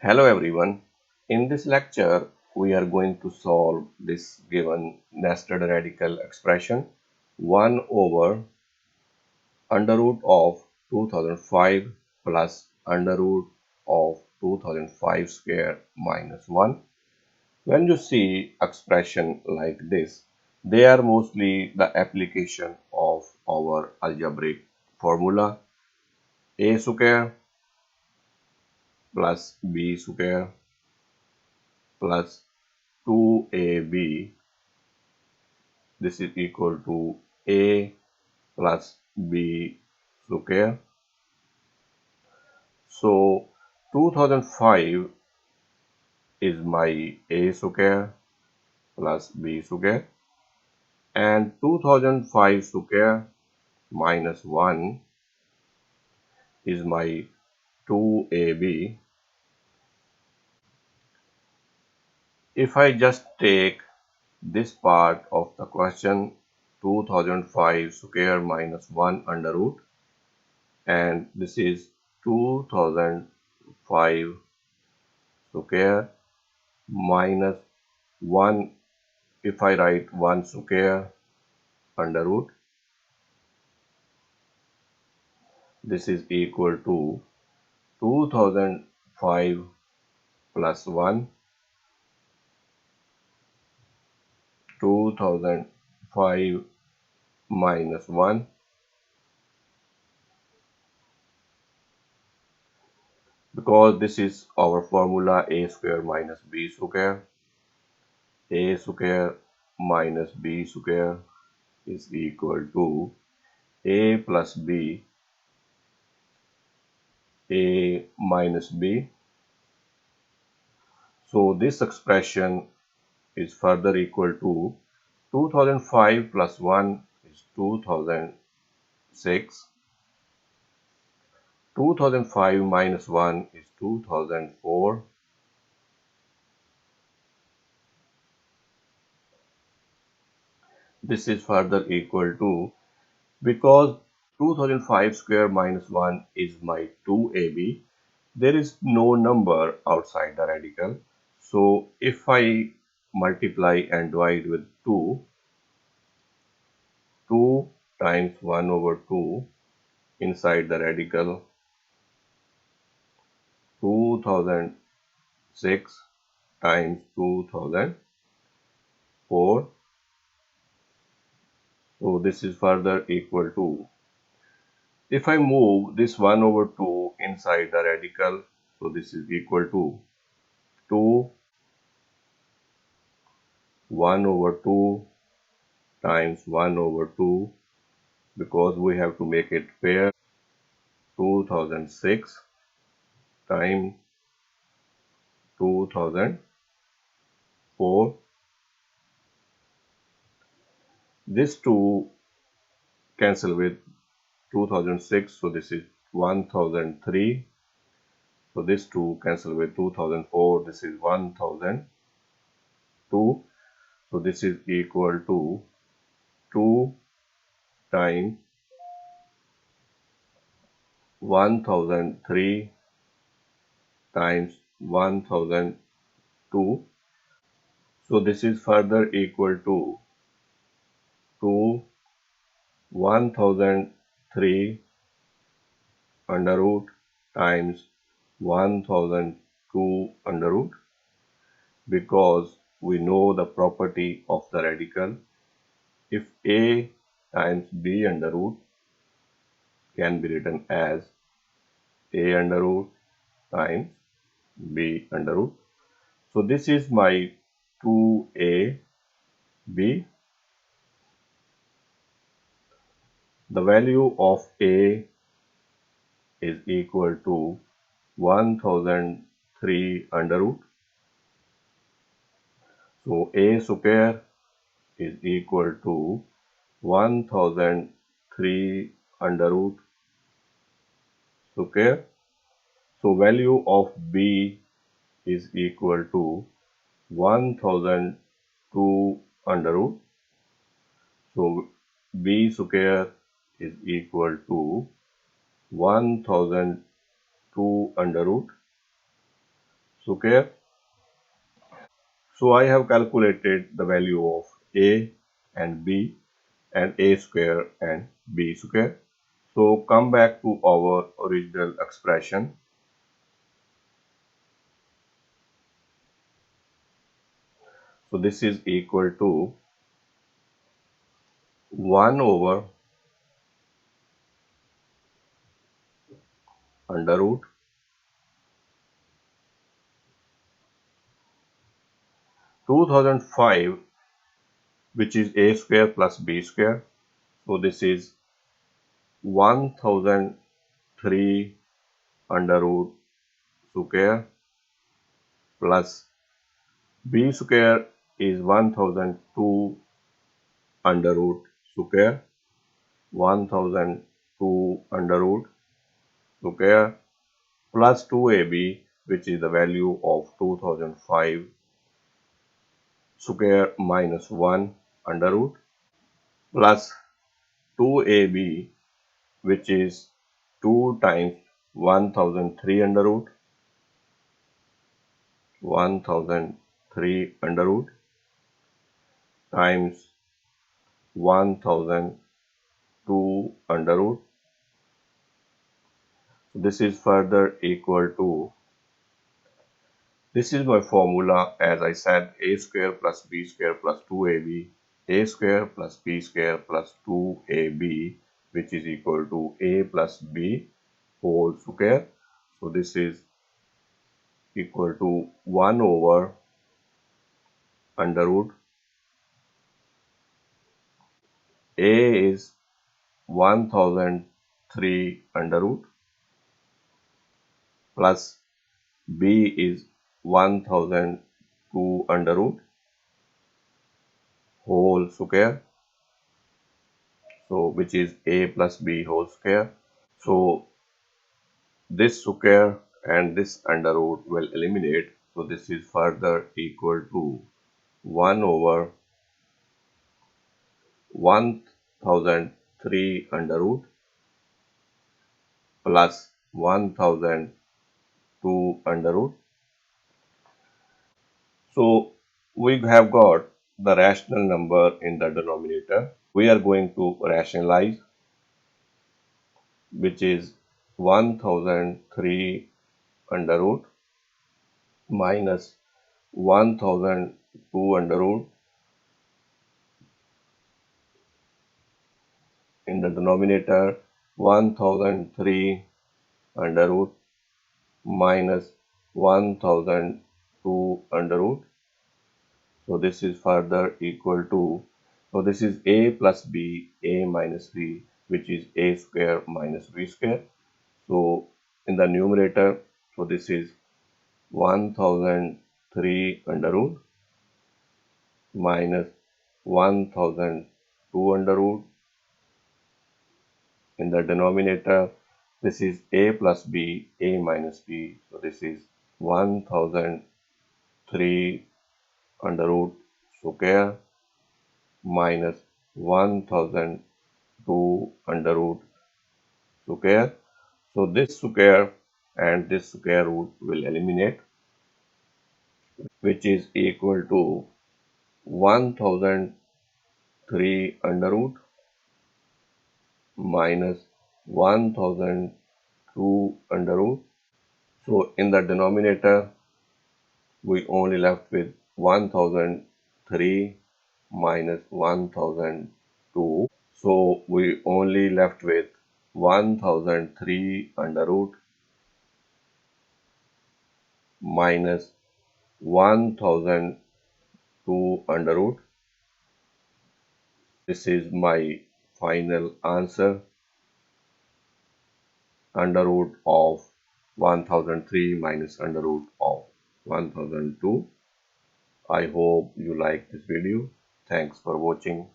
Hello everyone. In this lecture, we are going to solve this given nested radical expression 1 over under root of 2005 plus under root of 2005 square minus 1. When you see expression like this, they are mostly the application of our algebraic formula a square plus b square plus 2ab. This is equal to a plus b square. So 2005 is my a square plus b square, and 2005 square minus 1 is my 2ab. If I just take this part of the question 2005 square minus 1 under root, and this is 2005 square minus 1. If I write 1 square under root, this is equal to 2005 plus 1, 2005 minus 1, because this is our formula a square minus b square. A square minus b square is equal to a plus b, a minus b. So this expression is further equal to 2005 plus 1 is 2006. 2005 minus 1 is 2004. This is further equal to, because 2005 square minus 1 is my 2ab, there is no number outside the radical. So if I multiply and divide with 2, 2 times 1 over 2 inside the radical, 2006 times 2004. So this is further equal to, if I move this 1 over 2 inside the radical, so this is equal to 2, 1 over 2 times 1 over 2, because we have to make it fair, 2006 times 2004. This 2 cancel with 2006, so this is 1003. So this 2 cancel with 2004, this is 1002. So this is equal to 2 times 1003 times 1002. So this is further equal to 1003 under root times 1002 under root, because we know the property of the radical. If a times b under root can be written as a under root times b under root. So this is my 2ab. The value of a is equal to 1003 under root. So a square is equal to 1003 under root square. So value of b is equal to 1002 under root. So b square is equal to 1002 under root. square. So I have calculated the value of a and b and a square and b square. So come back to our original expression. So this is equal to 1 over under root 2005, which is a square plus b square. So this is 1003 under root square plus b square is 1002 under root square, 1002 under root square plus 2ab, which is the value of 2005 square minus 1 under root plus 2ab, which is 2 times 1003 under root 1003 under root times 1002 under root. This is further equal to, this is my formula as I said, a square plus b square plus 2ab, a square plus b square plus 2ab, which is equal to a plus b whole square. So this is equal to 1 over under root, a is 1003 under root plus b is 1002 under root whole square, so which is a plus b whole square. So this square and this under root will eliminate, so this is further equal to 1 over 1003 under root plus 1002 under root. So we have got the rational number in the denominator. We are going to rationalize, which is 1003 under root minus 1002 under root in the denominator, 1003 under root minus 1002 under root. So this is further equal to, so this is a plus b, a minus b, which is a square minus b square. So in the numerator, so this is 1003 under root minus 1002 under root. In the denominator, this is a plus b, a minus b. So this is 1003 under root square minus 1002 under root square. So this square and this square root will eliminate, which is equal to 1003 under root minus 1002 under root. So in the denominator, we only left with 1003 minus 1002. So we only left with 1003 under root minus 1002 under root. This is my final answer, under root of 1003 minus under root of 1002. I hope you like this video. Thanks for watching.